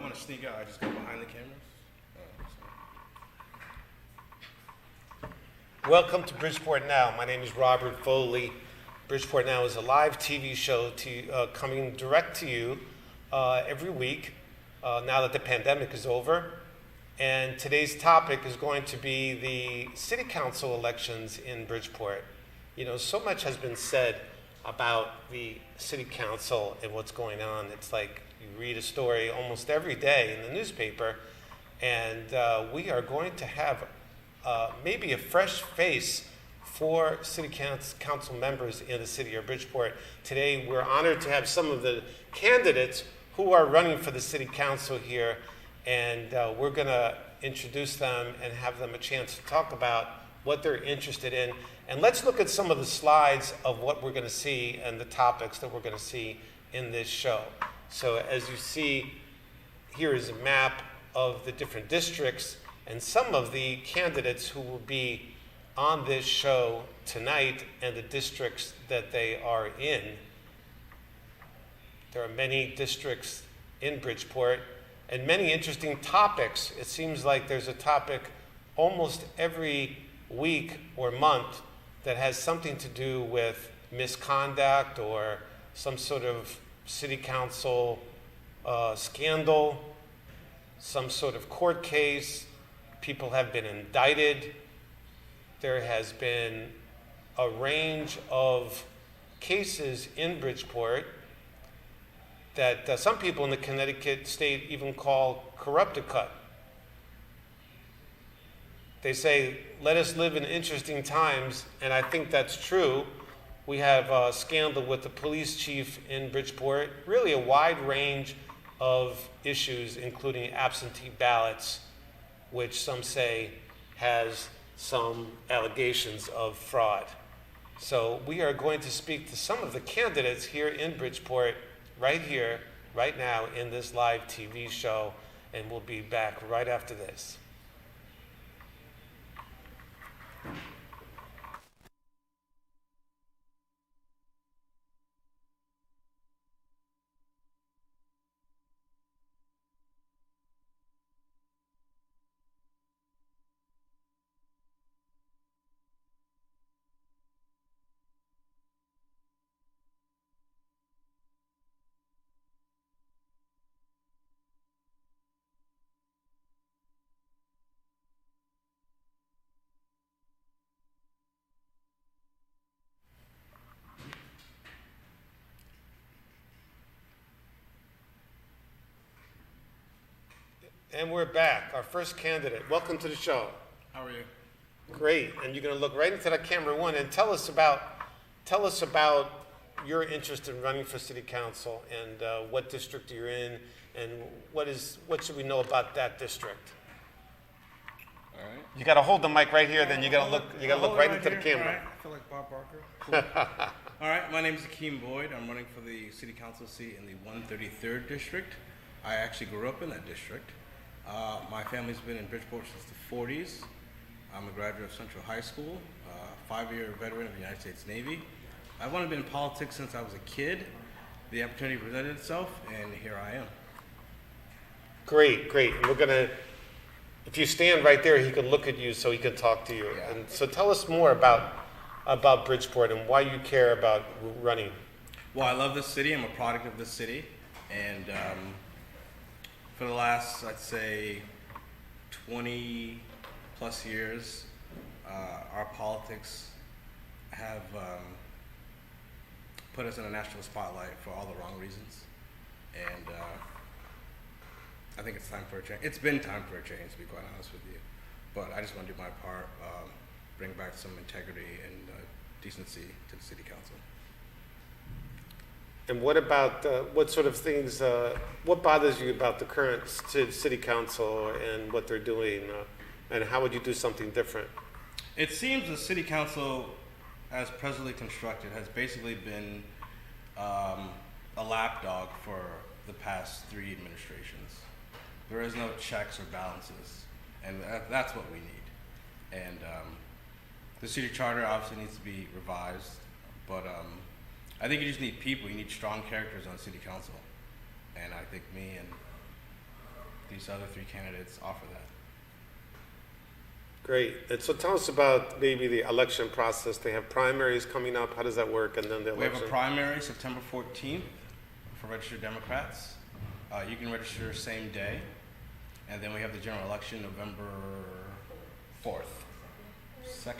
want to sneak out, I just go behind the cameras. Welcome to Bridgeport Now. My name is Robert Foley. Bridgeport Now is a live TV show coming direct to you every week now that the pandemic is over. And today's topic is going to be the city council elections in Bridgeport. You know, so much has been said about the city council and what's going on. It's like you read a story almost every day in the newspaper, and we are going to have maybe a fresh face for city council members in the city of Bridgeport. Today, we're honored to have some of the candidates who are running for the city council here, and we're going to introduce them and have them a chance to talk about what they're interested in. And let's look at some of the slides of what we're going to see and the topics that we're going to see in this show. So as you see, here is a map of the different districts and some of the candidates who will be on this show tonight and the districts that they are in. There are many districts in Bridgeport and many interesting topics. It seems like there's a topic almost every week or month that has something to do with misconduct or some sort of city council scandal, some sort of court case. People have been indicted. There has been a range of cases in Bridgeport that some people in the Connecticut state even call corrupted cut. They say, let us live in interesting times, and I think that's true. We have a scandal with the police chief in Bridgeport, really a wide range of issues, including absentee ballots, which some say has some allegations of fraud. So we are going to speak to some of the candidates here in Bridgeport, right here, right now in this live TV show, and we'll be back right after this. And we're back. Our first candidate. Welcome to the show. How are you? Great. And you're going to look right into that camera one and tell us about your interest in running for city council and what district you're in and what should we know about that district. All right. You got to hold the mic right here. Then you got to look right into the camera. All right. I feel like Bob Barker. Cool. All right. My name is Akeem Boyd. I'm running for the city council seat in the 133rd district. I actually grew up in that district. My family's been in Bridgeport since the 40s. I'm a graduate of Central High School, 5-year veteran of the United States Navy. I've only been in politics since I was a kid. The opportunity presented itself, and here I am. Great. We're gonna. If you stand right there, he can look at you, so he can talk to you. Yeah. And so tell us more about Bridgeport and why you care about running. Well, I love this city. I'm a product of this city, and for the last, I'd say, 20 plus years, our politics have put us in a national spotlight for all the wrong reasons. And I think it's time for a change. It's been time for a change, to be quite honest with you. But I just want to do my part, bring back some integrity and decency to the city council. And what about, what sort of things, what bothers you about the current city council and what they're doing, and how would you do something different? It seems the city council, as presently constructed, has basically been a lapdog for the past 3 administrations. There is no checks or balances, and that's what we need. And the city charter obviously needs to be revised, but I think you just need people. You need strong characters on city council, and I think me and these other three candidates offer that. Great. And so tell us about maybe the election process. They have primaries coming up. How does that work? And then the We have election. a primary September 14th for registered Democrats. You can register same day. And then we have the general election November 4th. 2nd.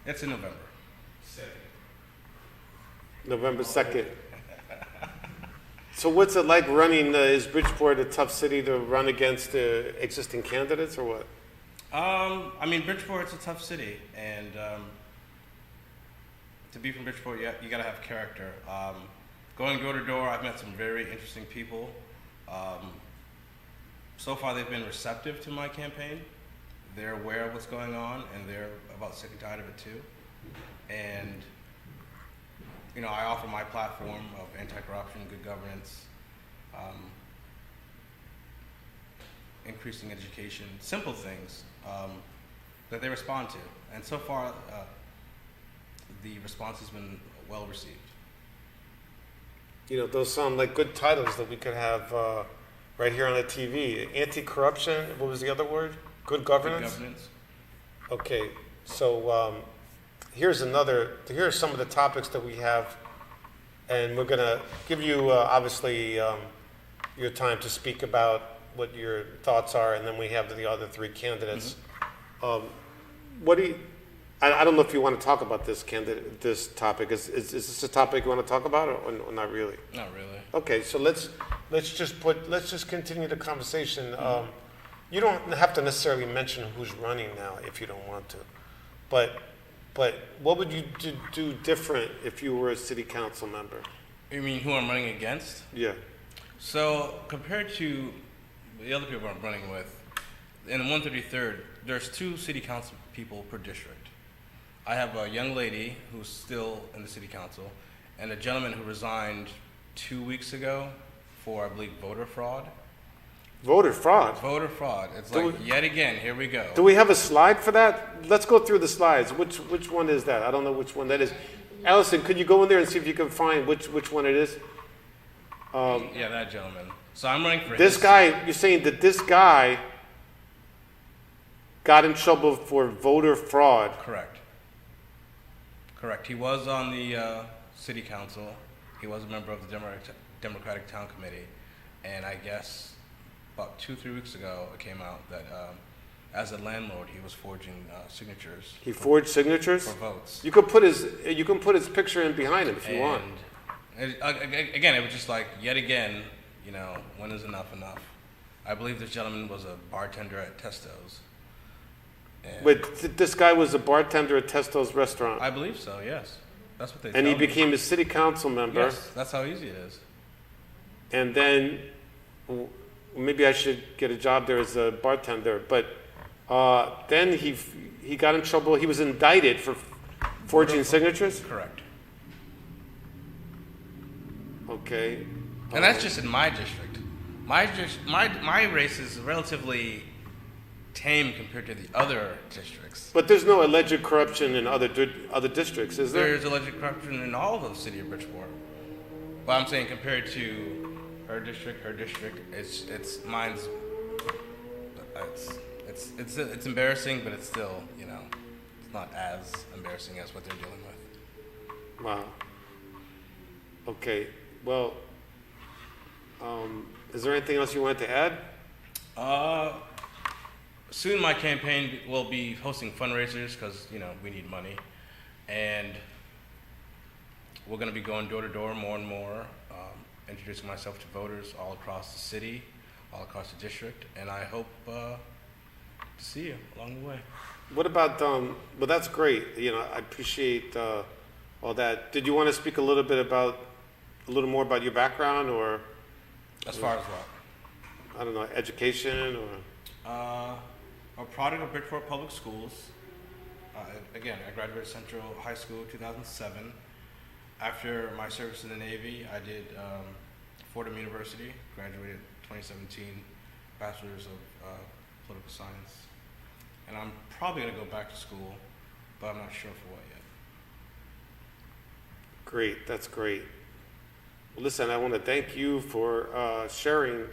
It's in November. November 2nd. So what's it like running? Is Bridgeport a tough city to run against existing candidates or what? I mean, Bridgeport's a tough city, and to be from Bridgeport, you gotta have character. Going door to door, I've met some very interesting people. So far, they've been receptive to my campaign. They're aware of what's going on, and they're about sick and tired of it too. And you know, I offer my platform of anti-corruption, good governance, increasing education, simple things that they respond to. And so far, the response has been well received. You know, those sound like good titles that we could have right here on the TV. Anti-corruption, what was the other word? Good governance? Good governance. Okay, so here's some of the topics that we have, and we're going to give you, obviously, your time to speak about what your thoughts are, and then we have the other three candidates. What do you, I don't know if you want to talk about this topic. Is this a topic you want to talk about, or not really? Not really. Okay, so let's just continue the conversation. You don't have to necessarily mention who's running now if you don't want to, but what would you do different if you were a city council member? You mean who I'm running against? Yeah. So compared to the other people I'm running with, in the 133rd, there's 2 city council people per district. I have a young lady who's still in the city council, and a gentleman who resigned 2 weeks ago for, I believe, voter fraud. Voter fraud? Voter fraud. It's like, yet again, here we go. Do we have a slide for that? Let's go through the slides. Which one is that? I don't know which one that is. Allison, could you go in there and see if you can find which one it is? Yeah, that gentleman. So I'm running for this guy. You're saying that this guy got in trouble for voter fraud? Correct. Correct. He was on the city council. He was a member of the Democratic Town Committee, and I guess about 2-3 weeks ago it came out that as a landlord he was forging signatures. He forged signatures for votes. You can put his picture in behind him if you want. Again, it was just like, yet again, you know, when is enough enough? I believe this gentleman was a bartender at Testo's. But this guy was a bartender at Testo's restaurant. I believe so, yes. That's what they And he tell me. became a city council member. Yes, that's how easy it is. And then maybe I should get a job there as a bartender. But then he got in trouble. He was indicted for forging signatures? Correct. Okay. And that's just in my district. My race is relatively tame compared to the other districts. But there's no alleged corruption in other districts, is there? There's alleged corruption in all of the city of Bridgeport. But I'm saying compared to her district, it's mine's. It's embarrassing, but it's still, you know, it's not as embarrassing as what they're dealing with. Wow. Okay. Well, is there anything else you wanted to add? Soon my campaign will be hosting fundraisers because, you know, we need money. And we're going to be going door to door more and more, introducing myself to voters all across the city, all across the district. And I hope to see you along the way. What about, well, that's great. You know, I appreciate all that. Did you want to speak a little more about your background, or? As far as what? I don't know, education or? A product of Bridgeport Public Schools. Again, I graduated Central High School 2007. After my service in the Navy, I did Fordham University, graduated 2017, Bachelor's of Political Science. And I'm probably going to go back to school, but I'm not sure for what yet. Great, that's great. Well, listen, I want to thank you for sharing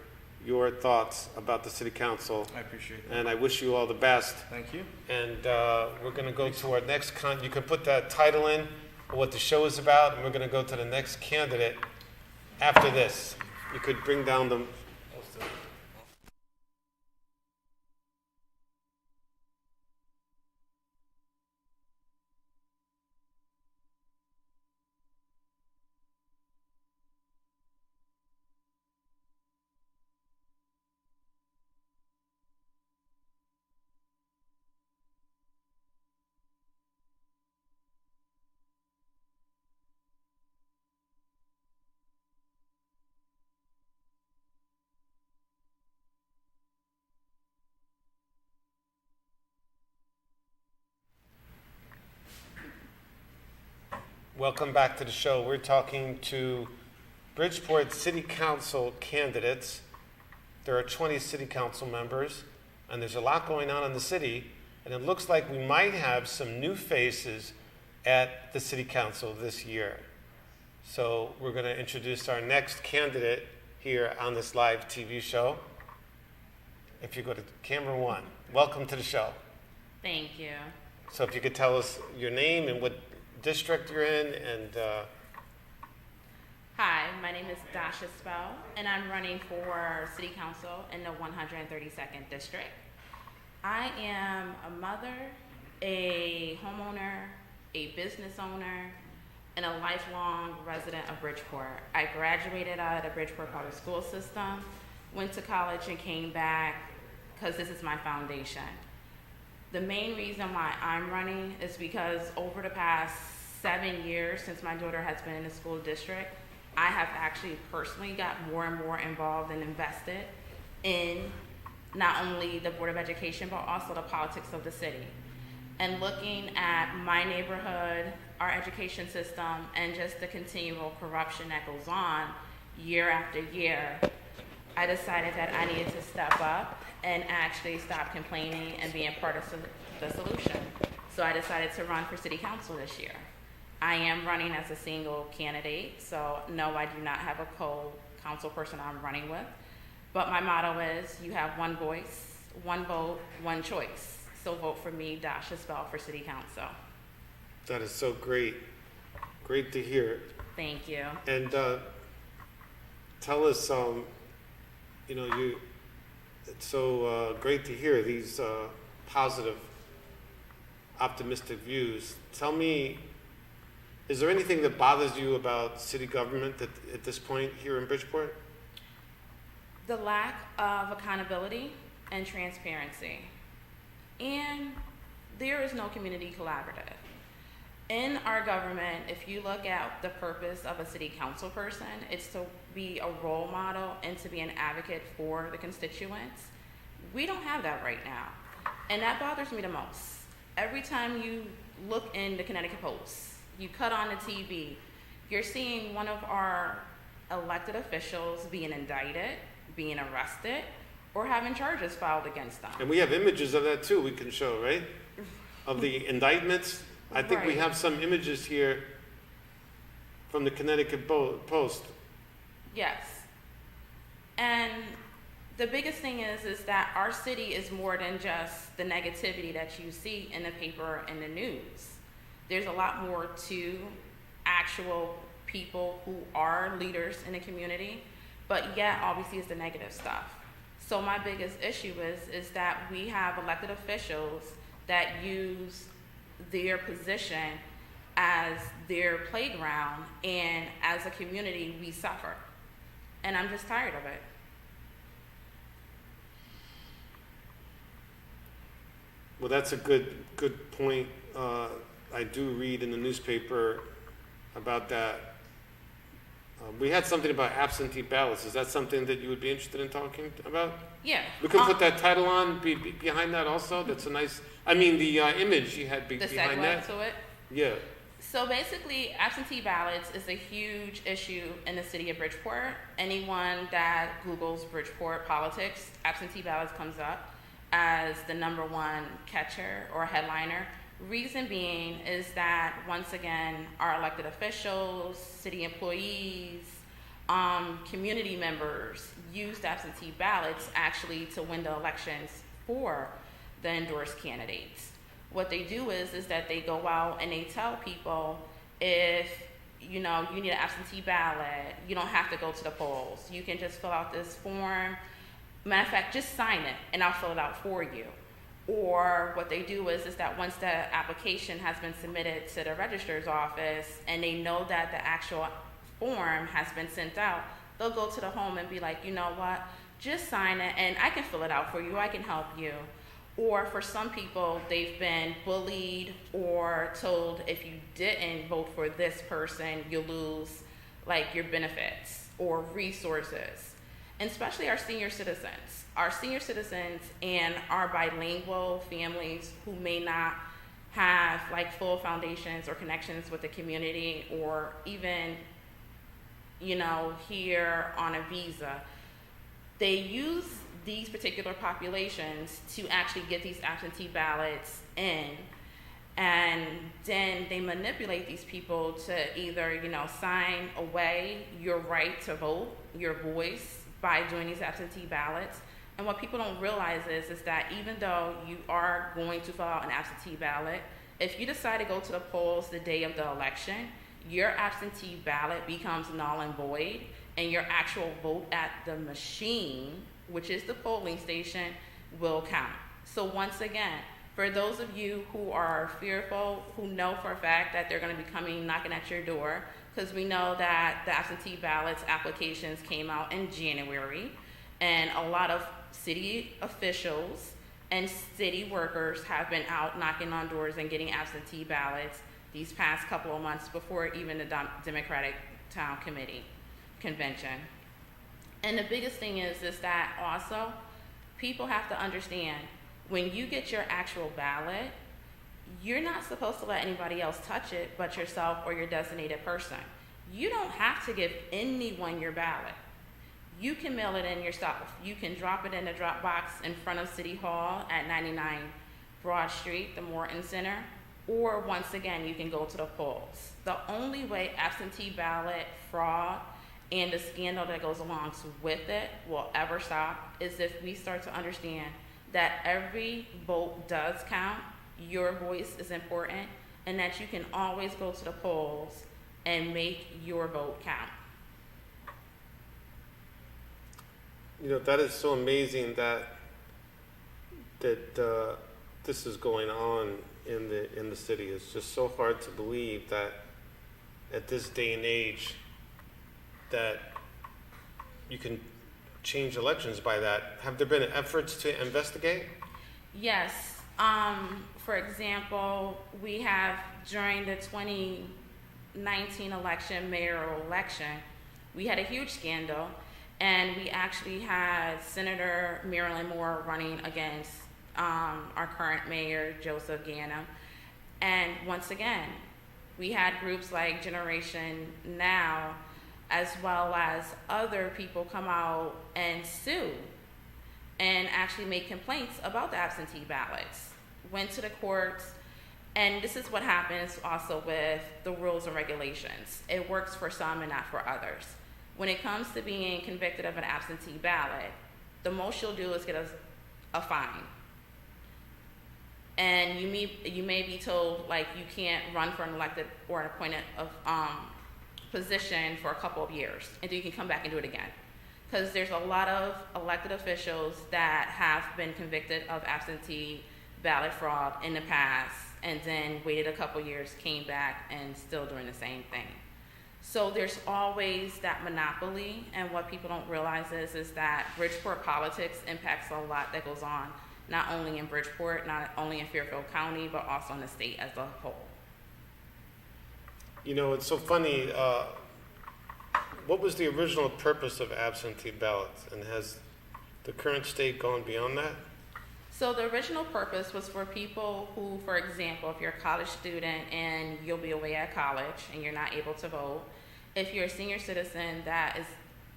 your thoughts about the city council. I appreciate that. And I wish you all the best. Thank you. And we're going to go to our next you can put that title in, what the show is about, and we're going to go to the next candidate after this. You could bring down the... Welcome back to the show. We're talking to Bridgeport City Council candidates. There are 20 city council members, and there's a lot going on in the city, and it looks like we might have some new faces at the city council this year. So we're going to introduce our next candidate here on this live TV show. If you go to camera 1, welcome to the show. Thank you. So if you could tell us your name and what district you're in, and Hi, my name is Dasha Spell, and I'm running for City Council in the 132nd District. I am a mother, a homeowner, a business owner, and a lifelong resident of Bridgeport. I graduated out of the Bridgeport Public School System, went to college and came back because this is my foundation. The main reason why I'm running is because over the past 7 years since my daughter has been in the school district, I have actually personally got more and more involved and invested in not only the Board of Education, but also the politics of the city. And looking at my neighborhood, our education system, and just the continual corruption that goes on year after year, I decided that I needed to step up and actually stop complaining and being part of the solution. So I decided to run for city council this year. I am running as a single candidate, so no, I do not have a co-council person I'm running with. But my motto is, you have one voice, one vote, one choice. So vote for me, Dasha Spell, for city council. that is so great. Great to hear. Thank you. And tell us, it's so great to hear these positive, optimistic views. Tell me, is there anything that bothers you about city government at this point here in Bridgeport? The lack of accountability and transparency. And there is no community collaborative. In our government, if you look at the purpose of a city council person, it's to be a role model and to be an advocate for the constituents. We don't have that right now. And that bothers me the most. Every time you look in the Connecticut Post, you cut on the TV, you're seeing one of our elected officials being indicted, being arrested, or having charges filed against them. And we have images of that too we can show, right? Of the indictments. I think we Right. have some images here from the Connecticut Post. Yes. And the biggest thing is that our city is more than just the negativity that you see in the paper and the news. There's a lot more to actual people who are leaders in the community, but yet all we see is the negative stuff. So my biggest issue is that we have elected officials that use their position as their playground, and as a community, we suffer. And I'm just tired of it. Well, that's a good point. I do read in the newspaper about that. We had something about absentee ballots. Is that something that you would be interested in talking about? Yeah. We can put that title on behind that also. That's a nice, the image you had The behind segue that. to it. Yeah. So basically, absentee ballots is a huge issue in the city of Bridgeport. Anyone that Googles Bridgeport politics, absentee ballots comes up as the #1 catcher or headliner. Reason being is that, once again, our elected officials, city employees, community members used absentee ballots actually to win the elections for the endorsed candidates. What they do is that they go out and they tell people, if you need an absentee ballot, you don't have to go to the polls. You can just fill out this form. Matter of fact, just sign it and I'll fill it out for you. Or what they do is that once the application has been submitted to the registrar's office and they know that the actual form has been sent out, they'll go to the home and be like, you know what, just sign it and I can fill it out for you, I can help you. Or for some people, they've been bullied or told if you didn't vote for this person, you'll lose like your benefits or resources. And especially our senior citizens. Our senior citizens and our bilingual families who may not have like full foundations or connections with the community or even, here on a visa, they use these particular populations to actually get these absentee ballots in, and then they manipulate these people to either sign away your right to vote, your voice, by doing these absentee ballots. And what people don't realize is that even though you are going to fill out an absentee ballot, if you decide to go to the polls the day of the election, your absentee ballot becomes null and void, and your actual vote at the machine, which is the polling station, will count. So once again, for those of you who are fearful, who know for a fact that they're going to be coming knocking at your door, because we know that the absentee ballots applications came out in January, and a lot of city officials and city workers have been out knocking on doors and getting absentee ballots these past couple of months before even the Democratic Town Committee convention. And the biggest thing is that also people have to understand, when you get your actual ballot, you're not supposed to let anybody else touch it but yourself or your designated person. You don't have to give anyone your ballot. You can mail it in yourself. You can drop it in the drop box in front of City Hall at 99 Broad Street, the Morton Center, or once again, you can go to the polls. The only way absentee ballot fraud and the scandal that goes along with it will ever stop is if we start to understand that every vote does count, your voice is important, and that you can always go to the polls and make your vote count. That is so amazing that this is going on in the city. It's just so hard to believe that at this day and age that you can change elections by that. Have there been efforts to investigate? Yes. For example, we have, during the 2019 election, mayoral election, we had a huge scandal, and we actually had Senator Marilyn Moore running against our current mayor, Joseph Ganim. And once again, we had groups like Generation Now, as well as other people come out and sue and actually make complaints about the absentee ballots. Went to the courts, and this is what happens also with the rules and regulations. It works for some and not for others. When it comes to being convicted of an absentee ballot, the most you'll do is get a fine. And you may be told, like, you can't run for an elected or an appointed position for a couple of years, and then you can come back and do it again. Because there's a lot of elected officials that have been convicted of absentee ballot fraud in the past, and then waited a couple years, came back, and still doing the same thing. So there's always that monopoly, and what people don't realize is that Bridgeport politics impacts a lot that goes on, not only in Bridgeport, not only in Fairfield County, but also in the state as a whole. It's so funny. What was the original purpose of absentee ballots, and has the current state gone beyond that? So the original purpose was for people who, for example, if you're a college student and you'll be away at college and you're not able to vote, if you're a senior citizen that is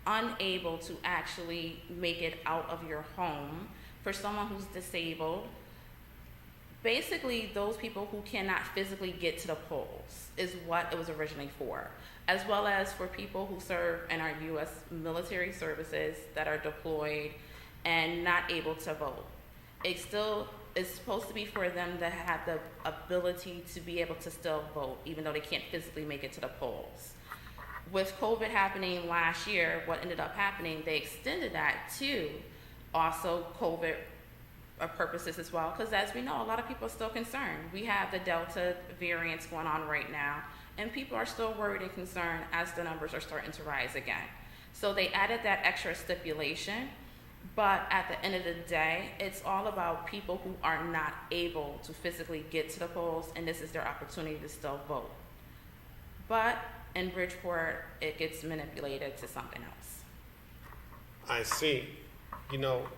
unable to actually make it out of your home, for someone who's disabled, Basically, those people who cannot physically get to the polls is what it was originally for, as well as for people who serve in our U.S. military services that are deployed and not able to vote. It still is supposed to be for them to have the ability to be able to still vote, even though they can't physically make it to the polls. With COVID happening last year, what ended up happening, they extended that to also COVID purposes as well, because as we know, a lot of people are still concerned. We have the Delta variants going on right now, and people are still worried and concerned as the numbers are starting to rise again. So they added that extra stipulation, but at the end of the day, it's all about people who are not able to physically get to the polls, and this is their opportunity to still vote. But in Bridgeport, it gets manipulated to something else. I see. You know,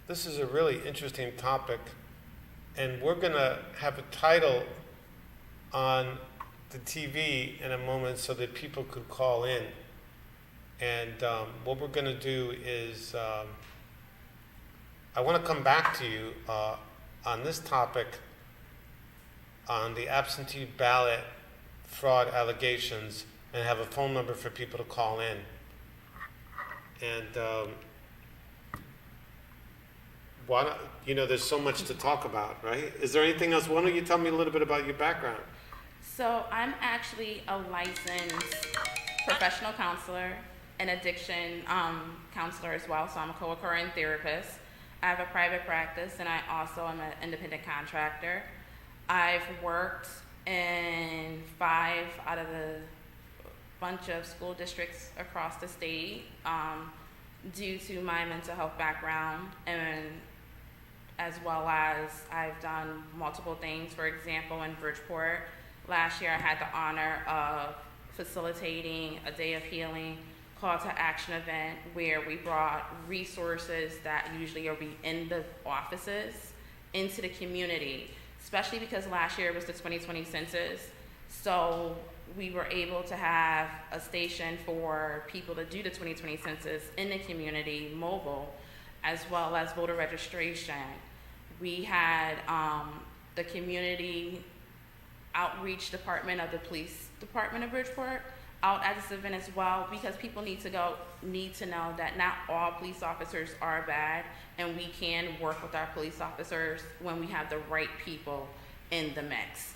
this is a really interesting topic, and we're going to have a title on the TV in a moment so that people could call in. And what we're going to do is I want to come back to you on this topic on the absentee ballot fraud allegations and have a phone number for people to call in. And why not, you know, there's so much to talk about, right? Is there anything else? Why don't you tell me a little bit about your background? So I'm actually a licensed professional counselor, an addiction counselor as well. So I'm a co-occurring therapist. I have a private practice, and I also am an independent contractor. I've worked in 5 out of the bunch of school districts across the state due to my mental health background, and as well as I've done multiple things. For example, in Bridgeport, last year I had the honor of facilitating a Day of Healing call to action event where we brought resources that usually are be in the offices into the community, especially because last year was the 2020 census. So we were able to have a station for people to do the 2020 census in the community, mobile, as well as voter registration. We had the community outreach department of the police department of Bridgeport out at this event as well, because people need to know that not all police officers are bad, and we can work with our police officers when we have the right people in the mix,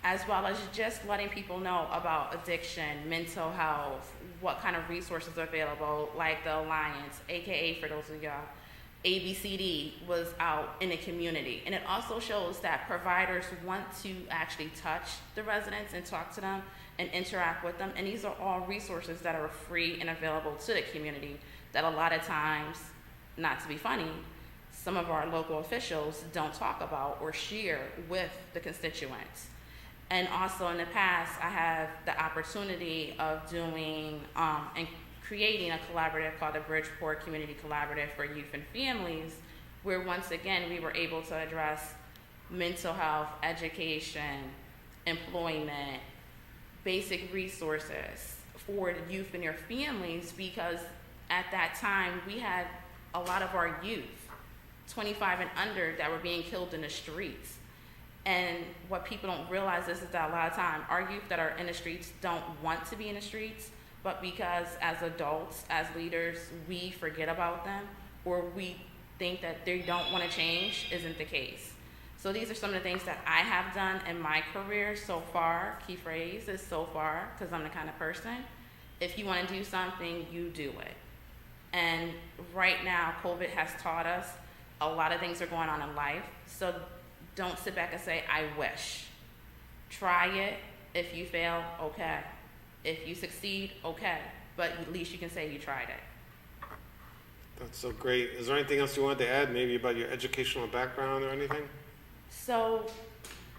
as well as just letting people know about addiction, mental health, what kind of resources are available, like the Alliance, aka for those of y'all, ABCD was out in the community. And it also shows that providers want to actually touch the residents and talk to them and interact with them. And these are all resources that are free and available to the community that a lot of times, not to be funny, some of our local officials don't talk about or share with the constituents. And also in the past, I have the opportunity of doing and creating a collaborative called the Bridgeport Community Collaborative for Youth and Families, where once again we were able to address mental health, education, employment, basic resources for the youth and their families, because at that time we had a lot of our youth, 25 and under, that were being killed in the streets. And what people don't realize is that a lot of time our youth that are in the streets don't want to be in the streets, but because as adults, as leaders, we forget about them, or we think that they don't want to change, isn't the case. So these are some of the things that I have done in my career so far. Key phrase is so far, because I'm the kind of person, if you want to do something, you do it. And right now, COVID has taught us a lot of things are going on in life. So don't sit back and say, I wish. Try it. If you fail, okay. If you succeed, okay. But at least you can say you tried it. That's so great. Is there anything else you wanted to add, maybe about your educational background or anything? So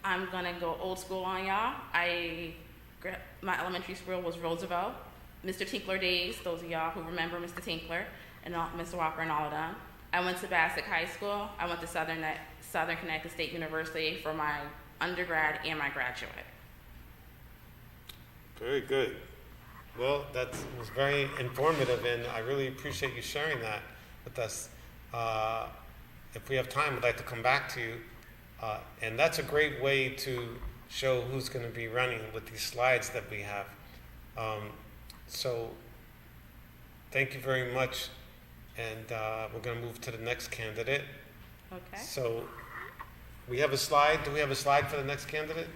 I'm gonna go old school on y'all. My elementary school was Roosevelt. Mr. Tinkler days, those of y'all who remember Mr. Tinkler and Mr. Walker and all of them. I went to Bassett High School. I went to Southern Connecticut State University for my undergrad and my graduate. Very good. Well, that was very informative, and I really appreciate you sharing that with us. If we have time, I'd like to come back to you And that's a great way to show who's going to be running with these slides that we have. So thank you very much. And we're going to move to the next candidate. Okay. So we have a slide. Do we have a slide for the next candidate?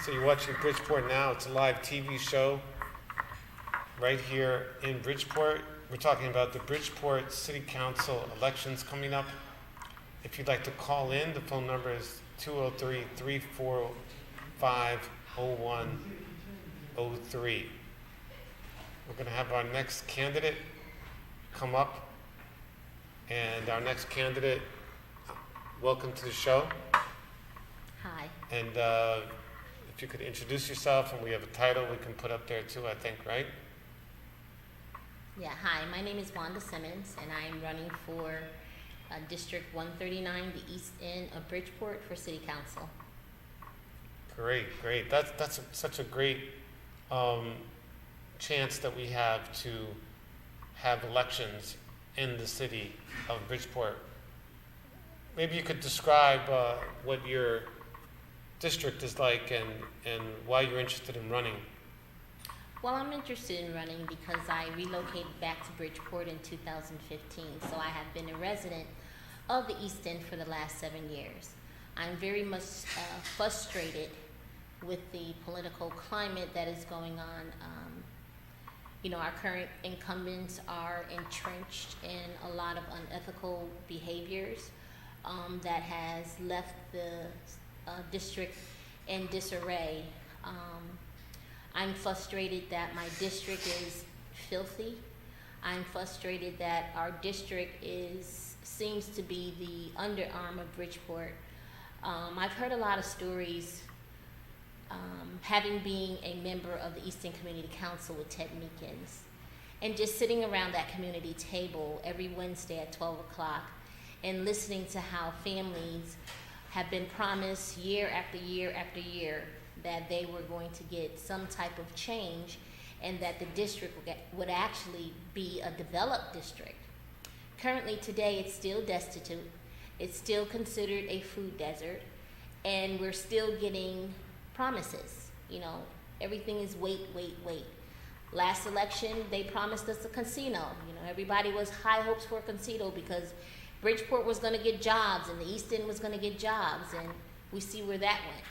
So you're watching Bridgeport Now. It's a live TV show right here in Bridgeport. We're talking about the Bridgeport City Council elections coming up. If you'd like to call in, the phone number is 203-345-0103. We're going to have our next candidate come up. And our next candidate, welcome to the show. Hi. And if you could introduce yourself, and we have a title we can put up there too, I think, right? Yeah, hi. My name is Wanda Simmons, and I am running for District 139, the East End of Bridgeport, for City Council. Great, great. That's such a great chance that we have to have elections in the city of Bridgeport. Maybe you could describe what your district is like and why you're interested in running. Well, I'm interested in running because I relocated back to Bridgeport in 2015, so I have been a resident of the East End for the last 7 years. I'm very much frustrated with the political climate that is going on. Our current incumbents are entrenched in a lot of unethical behaviors that has left the district in disarray. I'm frustrated that my district is filthy. I'm frustrated that our district seems to be the underarm of Bridgeport. I've heard a lot of stories, having been a member of the Eastern Community Council with Ted Meekins, and just sitting around that community table every Wednesday at 12 o'clock and listening to how families have been promised year after year after year that they were going to get some type of change and that the district would actually be a developed district. Currently today, it's still destitute. It's still considered a food desert, and we're still getting promises. Everything is wait. Last election, they promised us a casino. Everybody was high hopes for a casino because Bridgeport was going to get jobs and the East End was going to get jobs, and we see where that went.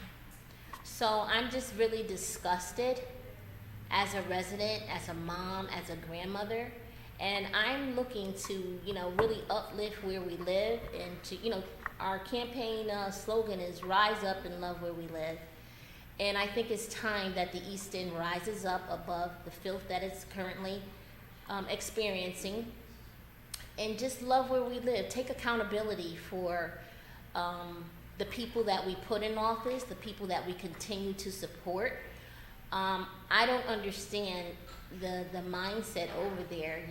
So I'm just really disgusted as a resident, as a mom, as a grandmother, and I'm looking to, really uplift where we live, and to, our campaign slogan is rise up and love where we live. And I think it's time that the East End rises up above the filth that it's currently experiencing, and just love where we live. Take accountability for the people that we put in office, the people that we continue to support. I don't understand the mindset over there.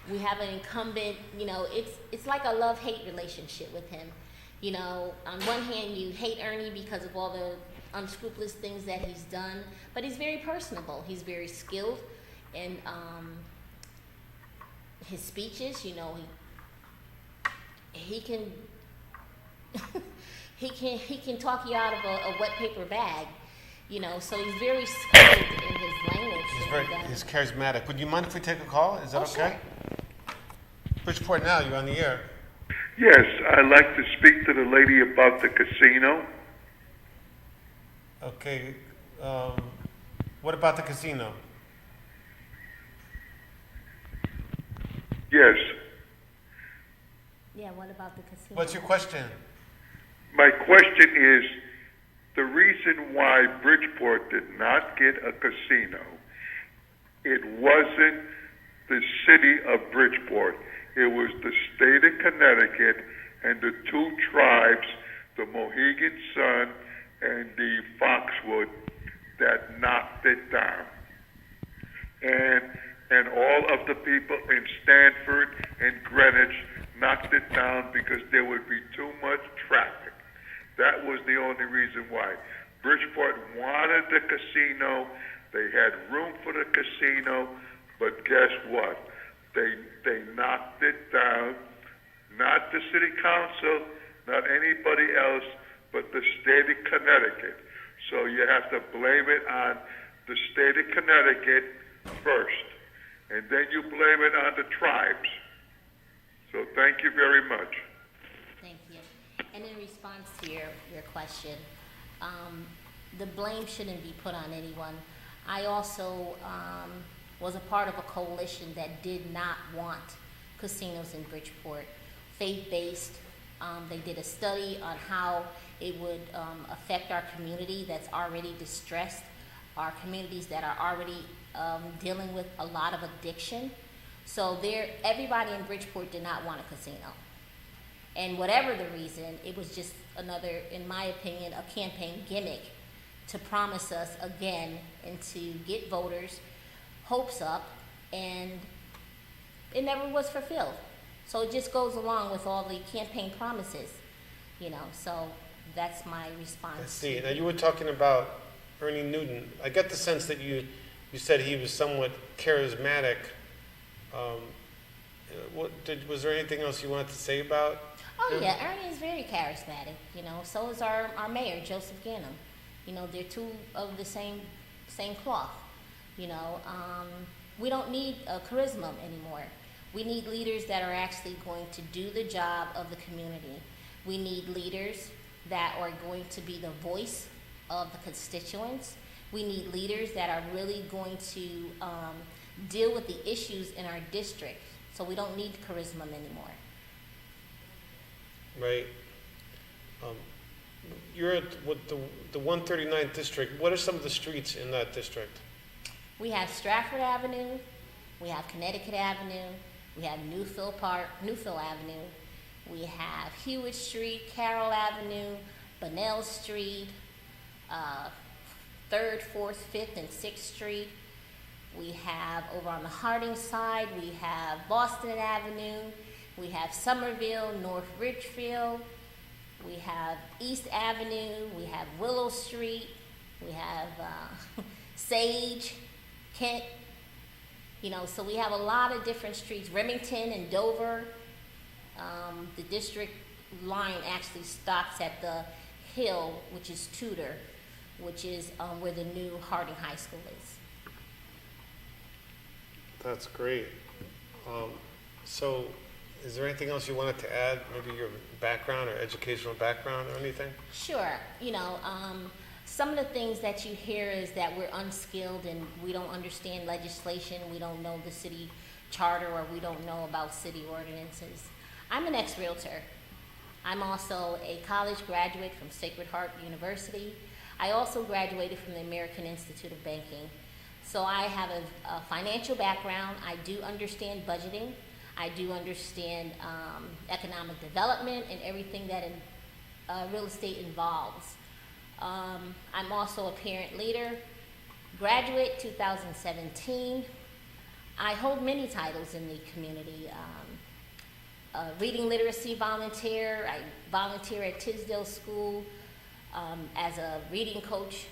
We have an incumbent, it's like a love-hate relationship with him. On one hand, you hate Ernie because of all the unscrupulous things that he's done, but he's very personable. He's very skilled in his speeches. He can he can talk you out of a wet paper bag. So he's very skilled in his language. He's charismatic. Would you mind if we take a call? Is that okay? Sure. Bridgeport Now, you're on the air. Yes, I'd like to speak to the lady about the casino. Okay. What about the casino? Yes. Yeah, what about the casino? What's your question? My question is, the reason why Bridgeport did not get a casino, it wasn't the city of Bridgeport. It was the state of Connecticut and the two tribes, the Mohegan Sun and the Foxwood, that knocked it down. and all of the people in Stanford and Greenwich knocked it down because there would be too much traffic. That was the only reason why. Bridgeport wanted the casino. They had room for the casino, but guess what? They knocked it down. Not the city council, not anybody else, but the state of Connecticut. So you have to blame it on the state of Connecticut first, and then you blame it on the tribes. So thank you very much. Thank you. And in response to your question, the blame shouldn't be put on anyone. I also was a part of a coalition that did not want casinos in Bridgeport. Faith-based. They did a study on how it would affect our community that's already distressed, our communities that are already dealing with a lot of addiction. So everybody in Bridgeport did not want a casino. And whatever the reason, it was just another, in my opinion, a campaign gimmick to promise us again and to get voters' hopes up, and it never was fulfilled. So it just goes along with all the campaign promises, so that's my response. I see. Now, you were talking about Ernie Newton. I get the sense that you said he was somewhat charismatic. Was there anything else you wanted to say about him? Yeah, Ernie is very charismatic, so is our mayor, Joseph Ganim. They're two of the same cloth, we don't need charisma anymore. We need leaders that are actually going to do the job of the community. We need leaders that are going to be the voice of the constituents. We need leaders that are really going to deal with the issues in our district. So we don't need charisma anymore. Right. You're at the 139th district. What are some of the streets in that district? We have Stratford Avenue. We have Connecticut Avenue. We have Newfield Avenue. We have Hewitt Street, Carroll Avenue, Bunnell Street, 3rd, 4th, 5th, and 6th Street. We have over on the Harding side, we have Boston Avenue. We have Somerville, North Ridgefield. We have East Avenue. We have Willow Street. We have Sage, Kent. So we have a lot of different streets. Remington and Dover. The district line actually stops at the hill, which is Tudor, which is where the new Harding High School is. That's great. So is there anything else you wanted to add? Maybe your background or educational background or anything? Sure. Some of the things that you hear is that we're unskilled and we don't understand legislation, we don't know the city charter, or we don't know about city ordinances. I'm an ex-realtor. I'm also a college graduate from Sacred Heart University. I also graduated from the American Institute of Banking. So I have a financial background. I do understand budgeting. I do understand economic development and everything that real estate involves. I'm also a parent leader, graduate 2017. I hold many titles in the community. Reading literacy volunteer. I volunteer at Tisdale School as a reading coach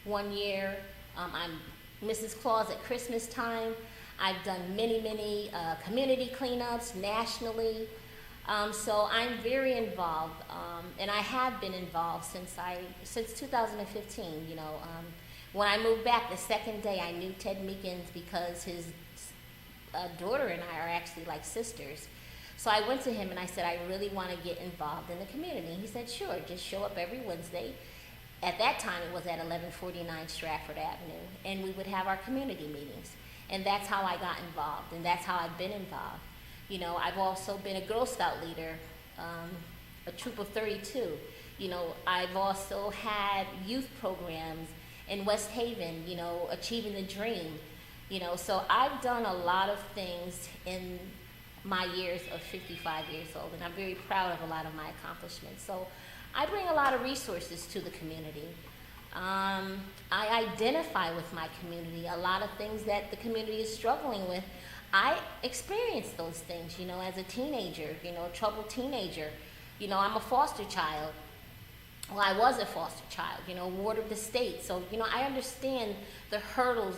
1 year. I'm Mrs. Claus at Christmas time. I've done many community cleanups nationally. So I'm very involved, and I have been involved since 2015. When I moved back the second day, I knew Ted Meekins because his daughter and I are actually like sisters. So I went to him and I said, I really want to get involved in the community. He said, sure, just show up every Wednesday. At that time, it was at 1149 Stratford Avenue, and we would have our community meetings. And that's how I got involved, and that's how I've been involved. I've also been a Girl Scout leader, a troop of 32. I've also had youth programs in West Haven, Achieving the Dream. So I've done a lot of things in my years of 55 years old, and I'm very proud of a lot of my accomplishments. So I bring a lot of resources to the community. I identify with my community. A lot of things that the community is struggling with, I experienced those things, as a teenager, a troubled teenager. I'm a foster child. Well, I was a foster child, ward of the state. So, I understand the hurdles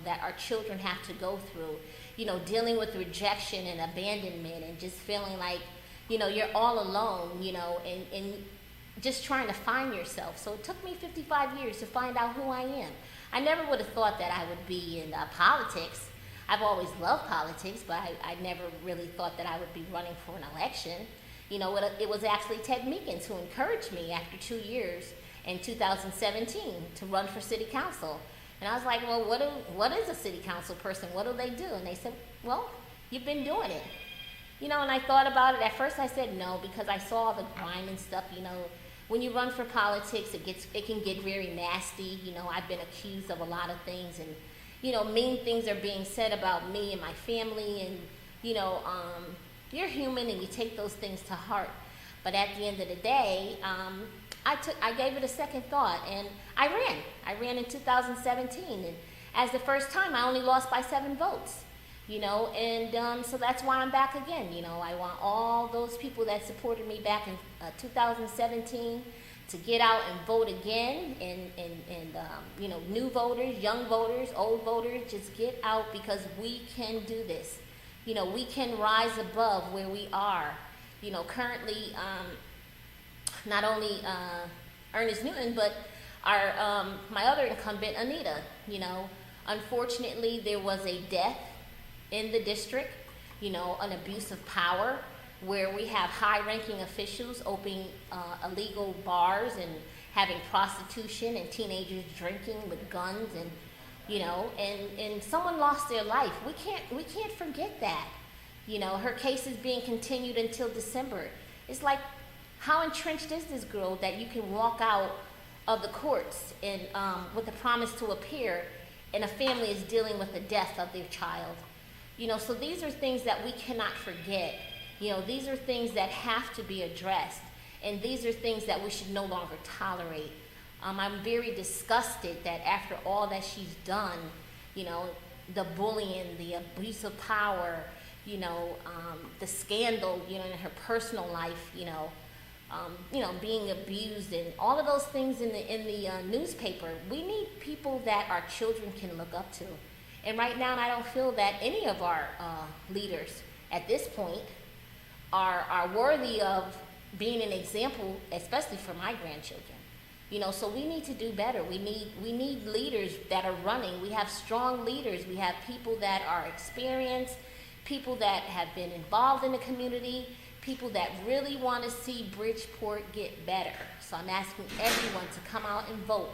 that our children have to go through, dealing with rejection and abandonment and just feeling like, you're all alone, and just trying to find yourself. So it took me 55 years to find out who I am. I never would have thought that I would be in politics. I've always loved politics, but I never really thought that I would be running for an election. It was actually Ted Meekins who encouraged me after 2 years in 2017 to run for city council. And I was like, well, what is a city council person? What do they do? And they said, well, you've been doing it. And I thought about it. At first I said no, because I saw the grime and stuff. When you run for politics, it can get very nasty. I've been accused of a lot of things, and mean things are being said about me and my family, and you're human and you take those things to heart. But at the end of the day, I gave it a second thought, and I ran. I ran in 2017, and as the first time, I only lost by 7 votes. And so that's why I'm back again. I want all those people that supported me back in 2017 to get out and vote again, and new voters, young voters, old voters, just get out, because we can do this. We can rise above where we are. Currently, not only Ernest Newton, but our my other incumbent, Anita. Unfortunately, there was a death in the district, an abuse of power, where we have high-ranking officials opening illegal bars and having prostitution and teenagers drinking with guns, and and someone lost their life. We can't forget that. Her case is being continued until December. It's like, how entrenched is this girl that you can walk out of the courts and with a promise to appear, and a family is dealing with the death of their child? So these are things that we cannot forget. These are things that have to be addressed, and these are things that we should no longer tolerate. I'm very disgusted that after all that she's done, the bullying, the abuse of power, the scandal, in her personal life, being abused, and all of those things in the newspaper. We need people that our children can look up to. And right now, I don't feel that any of our leaders at this point are worthy of being an example, especially for my grandchildren. So we need to do better. We need leaders that are running. We have strong leaders. We have people that are experienced, people that have been involved in the community, people that really want to see Bridgeport get better. So I'm asking everyone to come out and vote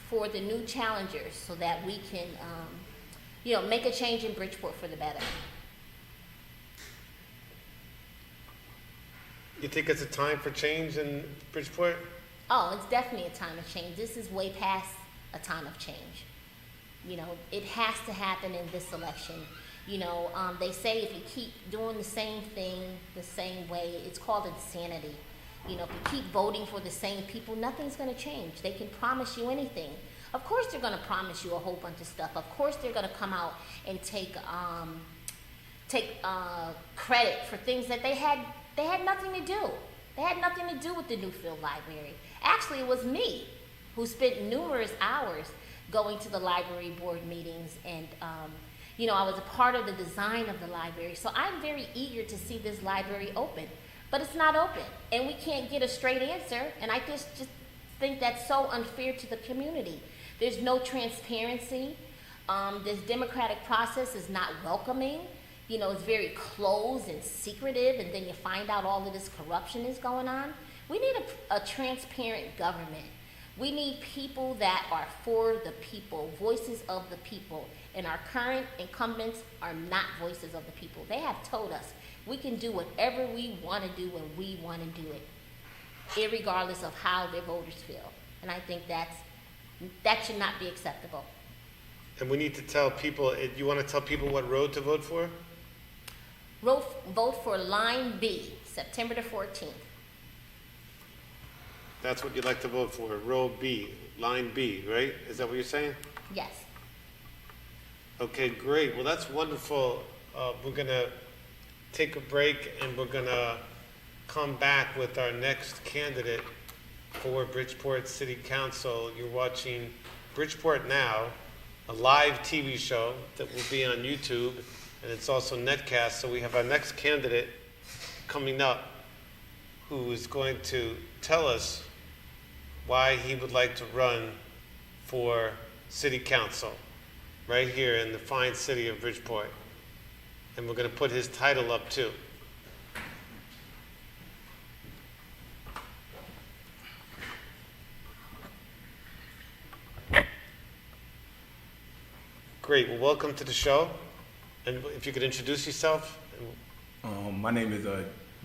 for the new challengers, so that we can make a change in Bridgeport for the better. You think it's a time for change in Bridgeport? Oh, it's definitely a time of change. This is way past a time of change. It has to happen in this election. They say if you keep doing the same thing the same way, it's called insanity. If you keep voting for the same people, nothing's going to change. They can promise you anything. Of course they're going to promise you a whole bunch of stuff. Of course they're going to come out and take credit for things that they had nothing to do. They had nothing to do with the Newfield Library. Actually, it was me who spent numerous hours going to the library board meetings, and I was a part of the design of the library. So I'm very eager to see this library open, but it's not open, and we can't get a straight answer. And I just think that's so unfair to the community. There's no transparency. This democratic process is not welcoming. It's very closed and secretive, and then you find out all of this corruption is going on. We need a transparent government. We need people that are for the people, voices of the people. And our current incumbents are not voices of the people. They have told us we can do whatever we want to do when we want to do it, irregardless of how their voters feel. And I think that should not be acceptable. And we need to tell people, you want to tell people what road to vote for? Vote for line B, September the 14th. That's what you'd like to vote for, row B, line B, right? Is that what you're saying? Yes. Okay, great. Well, that's wonderful. We're going to take a break and we're going to come back with our next candidate for Bridgeport City Council. You're watching Bridgeport Now, a live TV show that will be on YouTube, and it's also netcast. So we have our next candidate coming up who is going to tell us why he would like to run for City Council right here in the fine city of Bridgeport. And we're going to put his title up too. Great. Well, welcome to the show. And if you could introduce yourself. My name is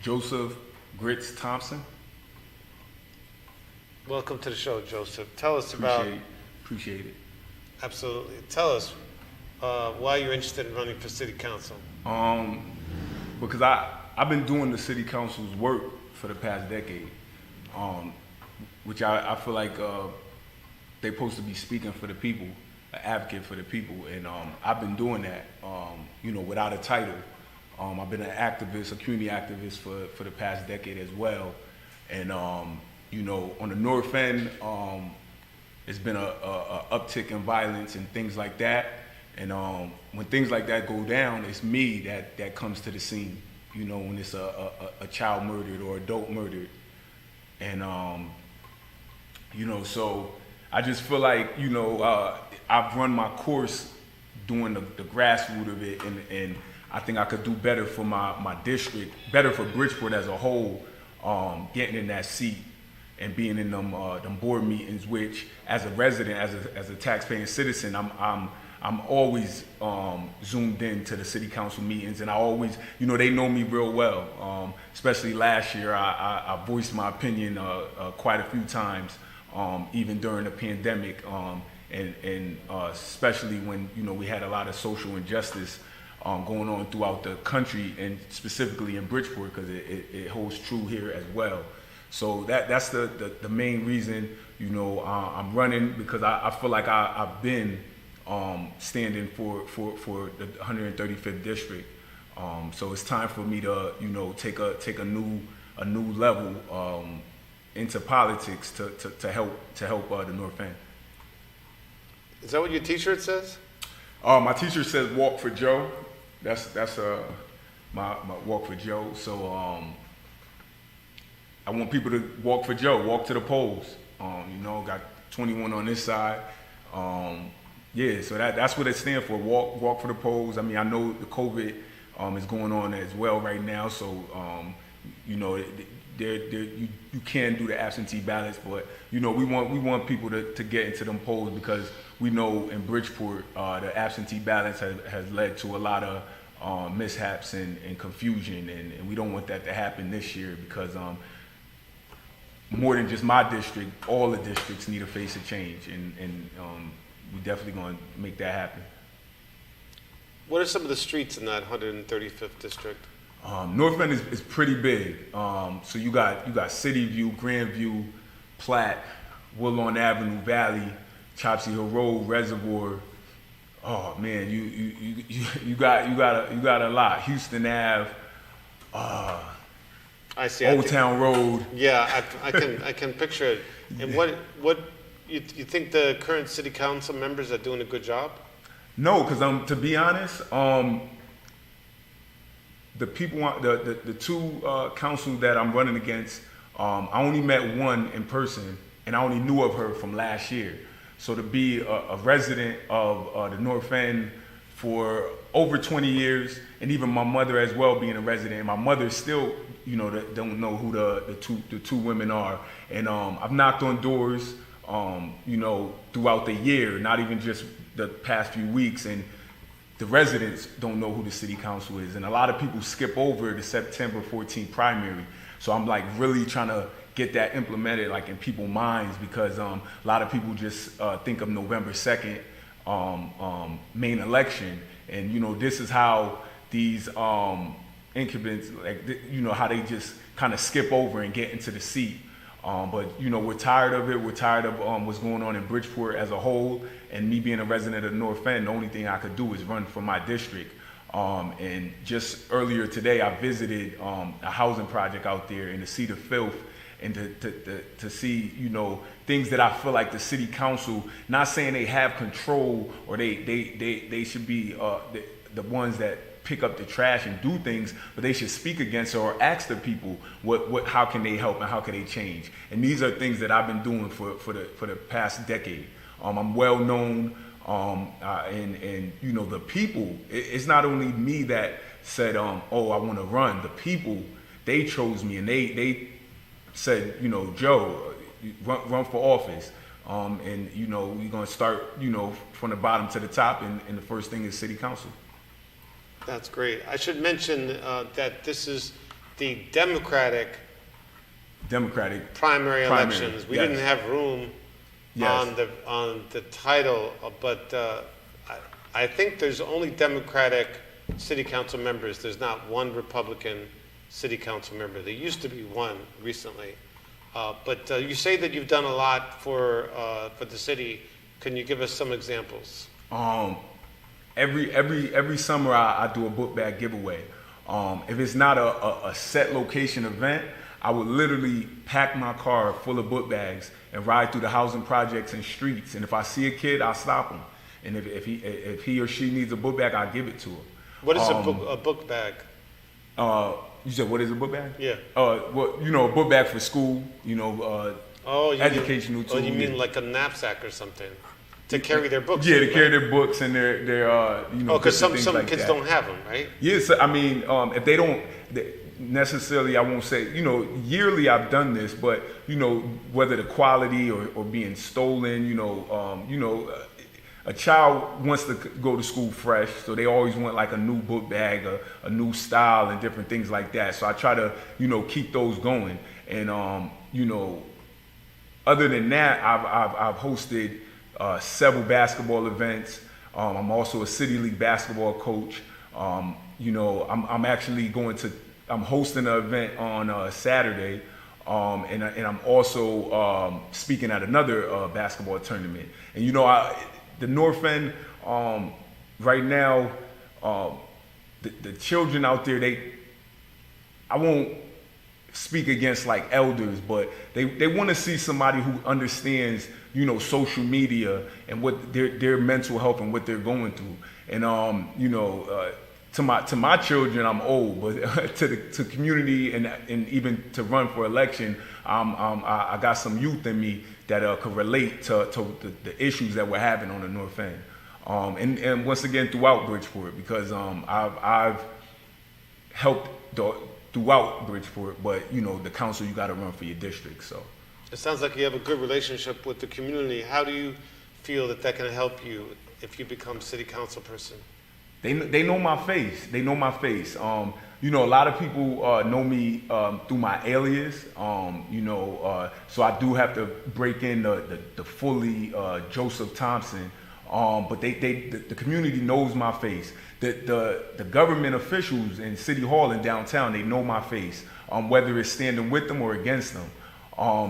Joseph Grits Thompson. Welcome to the show, Joseph. Tell us about. Appreciate it. Absolutely. Tell us why you're interested in running for city council. Because I've been doing the city council's work for the past decade, which I feel like they're supposed to be speaking for the people, an advocate for the people, and I've been doing that, without a title. I've been an activist, a community activist for the past decade as well, and on the North End, it's been a uptick in violence and things like that. And when things like that go down, it's me that comes to the scene, when it's a child murdered or adult murdered. And, so I just feel like, I've run my course doing the grassroots of it, and I think I could do better for my district, better for Bridgeport as a whole, getting in that seat and being in them board meetings, which as a resident, as a taxpaying citizen, I'm always zoomed in to the city council meetings, and I always, they know me real well. Especially last year, I voiced my opinion quite a few times, even during the pandemic, and especially when we had a lot of social injustice going on throughout the country, and specifically in Bridgeport, because it holds true here as well. So that's the main reason, I'm running, because I feel like I've been standing for the 135th district. So it's time for me to, take a new level into politics to help the North End. Is that what your T-shirt says? My T-shirt says "Walk for Joe." That's my Walk for Joe. So I want people to walk for Joe, walk to the polls. Got 21 on this side. So that's what it stands for. Walk for the polls. I mean, I know the COVID is going on as well right now, so you can do the absentee ballots, but we want people to get into them polls, because we know in Bridgeport the absentee ballots has led to a lot of mishaps and confusion, and we don't want that to happen this year, because more than just my district, all the districts need to face a change, and we're definitely going to make that happen. What are some of the streets in that 135th district? North End is pretty big. So you got City View, Grandview, Platte, Woodlawn Avenue, Valley, Chopsy Hill Road, Reservoir. Oh man, you got a lot. Houston Ave. I see. Old Town Road. Yeah, I can picture it. And what you think the current city council members are doing a good job? No, because to be honest, the people, the two councils that I'm running against, I only met one in person, and I only knew of her from last year. So to be a resident of the North End for over 20 years, and even my mother as well being a resident, and my mother still, don't know who the two women are. And I've knocked on doors, throughout the year, not even just the past few weeks, and the residents don't know who the city council is. And a lot of people skip over the September 14th primary. So I'm like really trying to get that implemented like in people's minds, because a lot of people just think of November 2nd main election. And this is how these incumbents, how they just kind of skip over and get into the seat. But you know, we're tired of it. We're tired of what's going on in Bridgeport as a whole. And me being a resident of North End, the only thing I could do is run for my district. And just earlier today, I visited a housing project out there in the Cedar Filth, and to see, you know, things that I feel like the city council, not saying they have control or they should be the ones that pick up the trash and do things, but they should speak against or ask the people how can they help and how can they change. And these are things that I've been doing for the past decade. I'm well known, and you know, the people. It's not only me that said, oh, I want to run. The people, they chose me, and they said, you know, Joe, run for office. And you know, we're gonna start, you know, from the bottom to the top, and the first thing is city council. That's great. I should mention that this is the Democratic primary elections. We didn't have room on the title, but I think there's only Democratic city council members. There's not one Republican city council member. There used to be one recently, but you say that you've done a lot for the city. Can you give us some examples? Every summer I do a book bag giveaway. If it's not a set location event, I would literally pack my car full of book bags and ride through the housing projects and streets. And if I see a kid, I'll stop him. And if he or she needs a book bag, I'll give it to her. What is a book bag? You said, what is a book bag? Yeah. Well, you know, a book bag for school, you know, educational tool. Oh, you mean like a knapsack or something? To carry their books. Yeah, to carry their books and their you know. Oh, because some like kids that. don't have them, right? Yes, I mean, if they don't necessarily, I won't say, you know, yearly I've done this, but you know, whether the quality or being stolen, you know, a child wants to go to school fresh, so they always want like a new book bag, a new style, and different things like that. So I try to, you know, keep those going, and you know, other than that, I've hosted several basketball events. I'm also a city league basketball coach. You know, I'm hosting an event on Saturday, and I'm also speaking at another basketball tournament. And you know, the North End right now, the children out there, I won't speak against like elders, but they want to see somebody who understands, you know, social media and what their mental health and what they're going through. And you know, to my children, I'm old, but to community and even to run for election, I got some youth in me that could relate to the issues that we're having on the North End. And once again throughout Bridgeport, because I've helped throughout Bridgeport, but you know, the council, you got to run for your district. So it sounds like you have a good relationship with the community. How do you feel that can help you if you become city council person? They know my face. They know my face. You know, a lot of people know me through my alias. You know, so I do have to break in the fully Joseph Thompson. But the community knows my face. The government officials in City Hall and downtown, they know my face, whether it's standing with them or against them.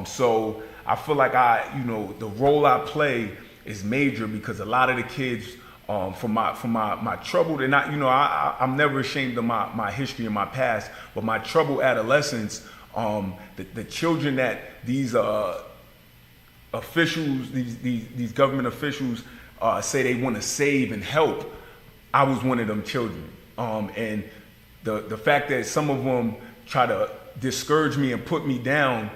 So I feel like you know, the role I play is major because a lot of the kids, from my troubled, and you know, I'm never ashamed of my history and my past, but my troubled adolescence, the children that these officials, these government officials say they want to save and help, I was one of them children. And the fact that some of them try to discourage me and put me down,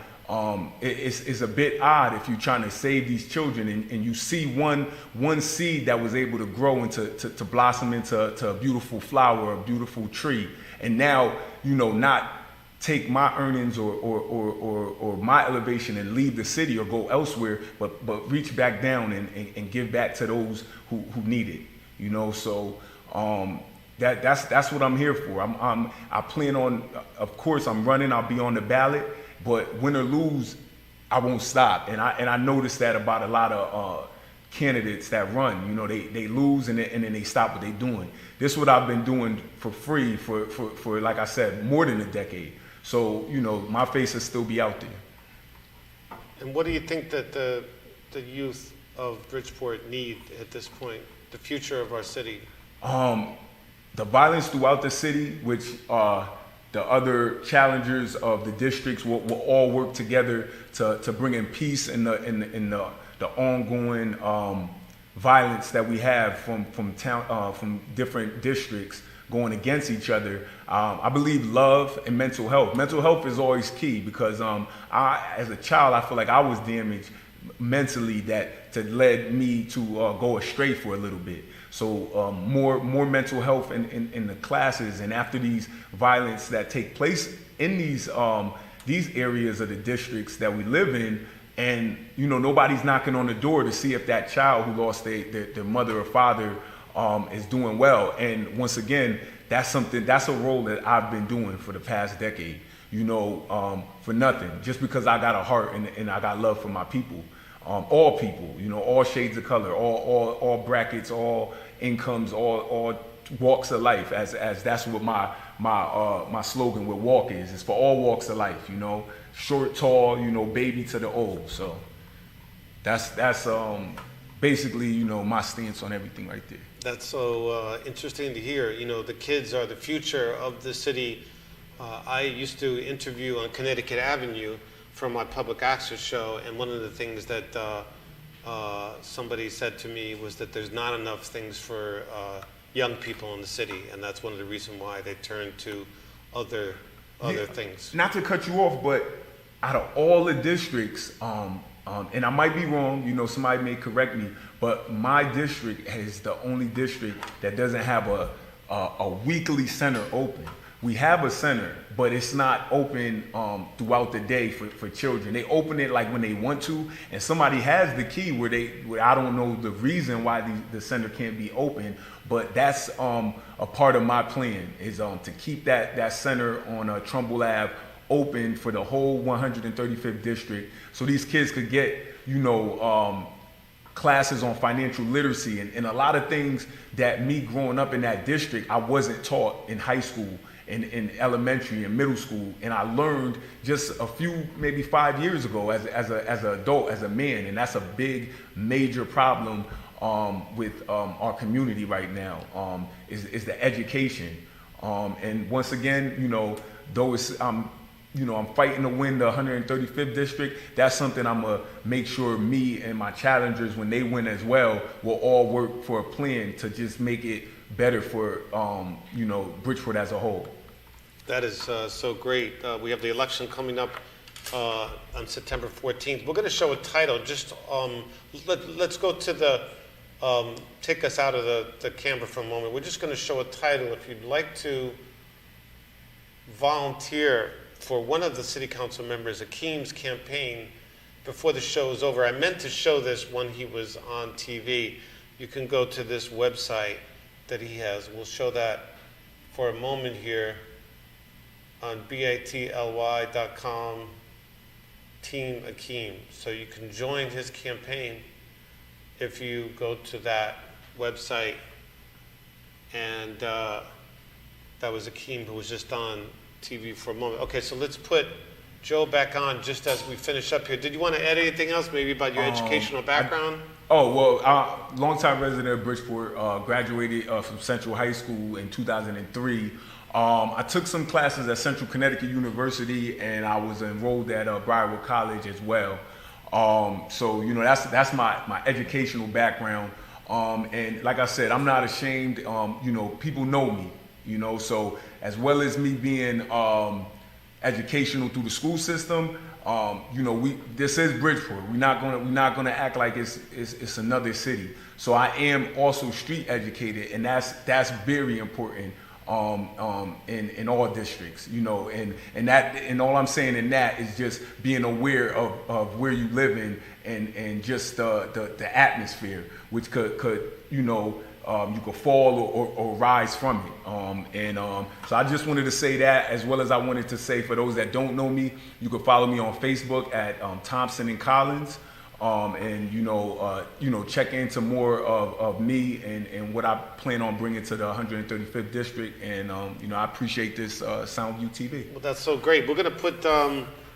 it's a bit odd if you're trying to save these children and you see one seed that was able to grow to blossom into a beautiful flower, a beautiful tree, and now, you know, not take my earnings or my elevation and leave the city or go elsewhere, but reach back down and give back to those who need it, you know. So that's what I'm here for. I plan on, of course, I'm running. I'll be on the ballot, but win or lose, I won't stop. And I noticed that about a lot of candidates that run. You know, they lose and then they stop what they're doing. This is what I've been doing for free for like I said, more than a decade. So, you know, my face will still be out there. And what do you think that the youth of Bridgeport need at this point, the future of our city? The violence throughout the city, which the other challengers of the districts will all work together to bring in peace in the ongoing violence that we have from different districts going against each other. I believe love and mental health. Mental health is always key because as a child, I feel like I was damaged mentally that led me to go astray for a little bit. So more mental health in the classes, and after these violence that take place in these areas of the districts that we live in, and nobody's knocking on the door to see if that child who lost their mother or father is doing well. And once again, that's a role that I've been doing for the past decade, for nothing, just because I got a heart and I got love for my people. All people, all shades of color, all brackets, all incomes, all walks of life, as that's what my slogan with Walk is for all walks of life, short, tall, baby to the old. So that's basically, my stance on everything right there. That's so interesting to hear. The kids are the future of the city. I used to interview on Connecticut Avenue from my public access show, and one of the things that somebody said to me was that there's not enough things for young people in the city, and that's one of the reasons why they turn to other things. Not to cut you off, but out of all the districts, and I might be wrong, somebody may correct me, but my district is the only district that doesn't have a weekly center open. We have a center, but it's not open throughout the day for children. They open it like when they want to, and somebody has the key where I don't know the reason why the center can't be open, but that's a part of my plan is to keep that center on Trumbull Ave open for the whole 135th district, so these kids could get classes on financial literacy and a lot of things that me growing up in that district I wasn't taught in high school. In elementary and middle school, and I learned just a few, maybe 5 years ago as an adult, as a man, and that's a big, major problem with our community right now, is the education. And once again, though I'm fighting to win the 135th district, that's something I'm gonna make sure me and my challengers, when they win as well, will all work for a plan to just make it better for Bridgeport as a whole. That is so great. We have the election coming up on September 14th. We're going to show a title. Just let's go to the take us out of the camera for a moment. We're just going to show a title. If you'd like to volunteer for one of the city council members, Akeem's campaign, before the show is over. I meant to show this when he was on TV. You can go to this website that he has. We'll show that for a moment here on batly.com, Team Akeem. So you can join his campaign if you go to that website. And that was Akeem who was just on TV for a moment. Okay, so let's put Joe back on just as we finish up here. Did you want to add anything else, maybe about your educational background? Longtime resident of Bridgeport, graduated from Central High School in 2003. I took some classes at Central Connecticut University, and I was enrolled at Briarwood College as well. So that's my educational background. And like I said, I'm not ashamed. People know me. So as well as me being educational through the school system, this is Bridgeport. We're not gonna act like it's another city. So I am also street educated, and that's very important. In all districts, and all I'm saying in that is just being aware of where you live in and just the atmosphere, which could you could fall or rise from it. So I just wanted to say that, as well as I wanted to say, for those that don't know me, you can follow me on Facebook at Thompson and Collins. Check into more of me and what I plan on bringing to the 135th district. And, I appreciate this Soundview TV. Well, that's so great. We're going to put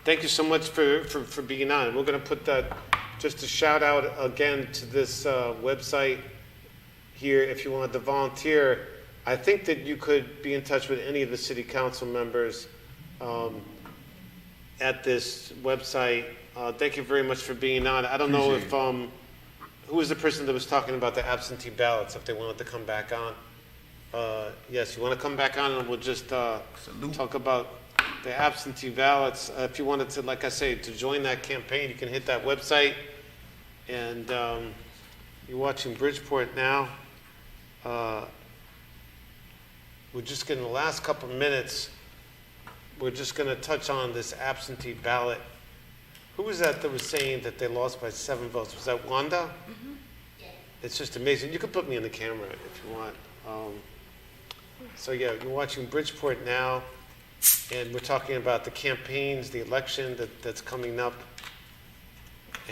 Thank you so much for being on. We're going to put that, just a shout out again to this website here if you wanted to volunteer. I think that you could be in touch with any of the city council members at this website. Thank you very much for being on. I don't know if, who was the person that was talking about the absentee ballots, if they wanted to come back on? Yes, you want to come back on and we'll just talk about the absentee ballots. If you wanted to, like I say, to join that campaign, you can hit that website. And you're watching Bridgeport Now. We're just getting the last couple of minutes. We're just going to touch on this absentee ballot. Who was that was saying that they lost by 7 votes? Was that Wanda? Mm-hmm. Yeah. It's just amazing. You can put me on the camera if you want. So yeah, you're watching Bridgeport Now, and we're talking about the campaigns, the election that's coming up.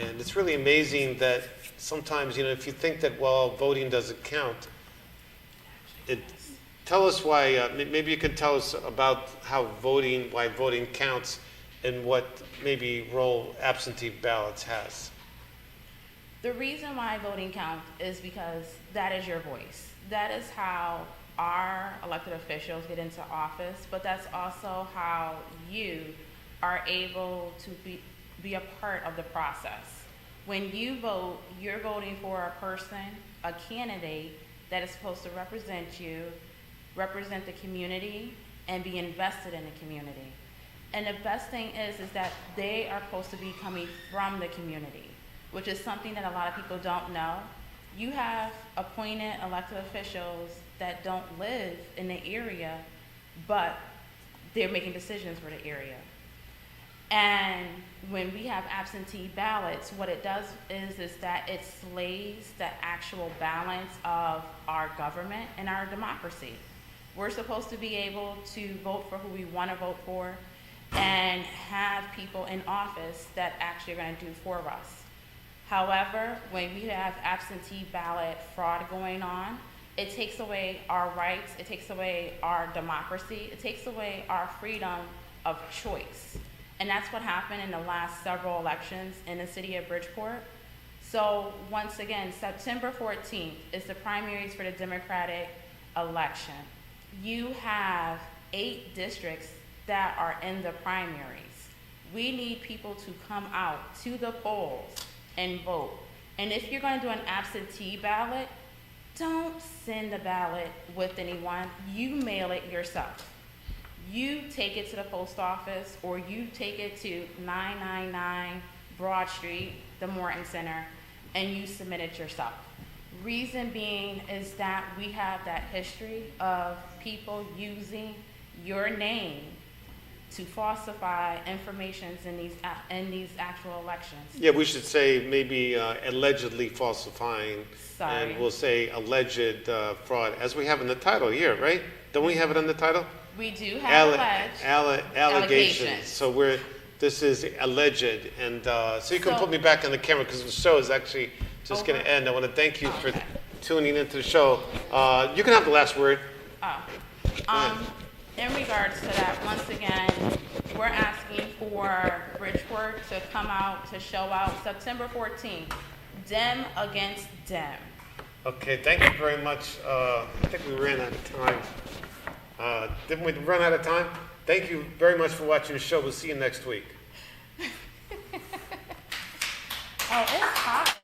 And it's really amazing that sometimes, if you think that, well, voting doesn't count, tell us why, maybe you can tell us about why voting counts and what maybe role absentee ballots has. The reason why voting counts is because that is your voice. That is how our elected officials get into office, but that's also how you are able to be a part of the process. When you vote, you're voting for a person, a candidate that is supposed to represent you, represent the community, and be invested in the community. And the best thing is that they are supposed to be coming from the community, which is something that a lot of people don't know. You have appointed elected officials that don't live in the area, but they're making decisions for the area. And when we have absentee ballots, what it does is that it slays the actual balance of our government and our democracy. We're supposed to be able to vote for who we want to vote for and have people in office that actually are going to do for us. However, when we have absentee ballot fraud going on, it takes away our rights, it takes away our democracy, it takes away our freedom of choice. And that's what happened in the last several elections in the city of Bridgeport. So once again, September 14th is the primaries for the Democratic election. You have 8 districts that are in the primaries. We need people to come out to the polls and vote. And if you're going to do an absentee ballot, don't send the ballot with anyone. You mail it yourself. You take it to the post office, or you take it to 999 Broad Street, the Morton Center, and you submit it yourself. Reason being is that we have that history of people using your name to falsify information in these actual elections. Yeah, we should say maybe allegedly falsifying. Sorry. And we'll say alleged fraud, as we have in the title here, right? Don't we have it in the title? We do have allegations. So this is alleged, and so you can put me back on the camera because the show is actually just going to end. I want to thank you for tuning into the show. You can have the last word. In regards to that, once again, we're asking for Bridgeport to come out, to show out September 14th, Dem against Dem. Okay, thank you very much. I think we ran out of time. Didn't we run out of time? Thank you very much for watching the show. We'll see you next week. Oh, it's hot.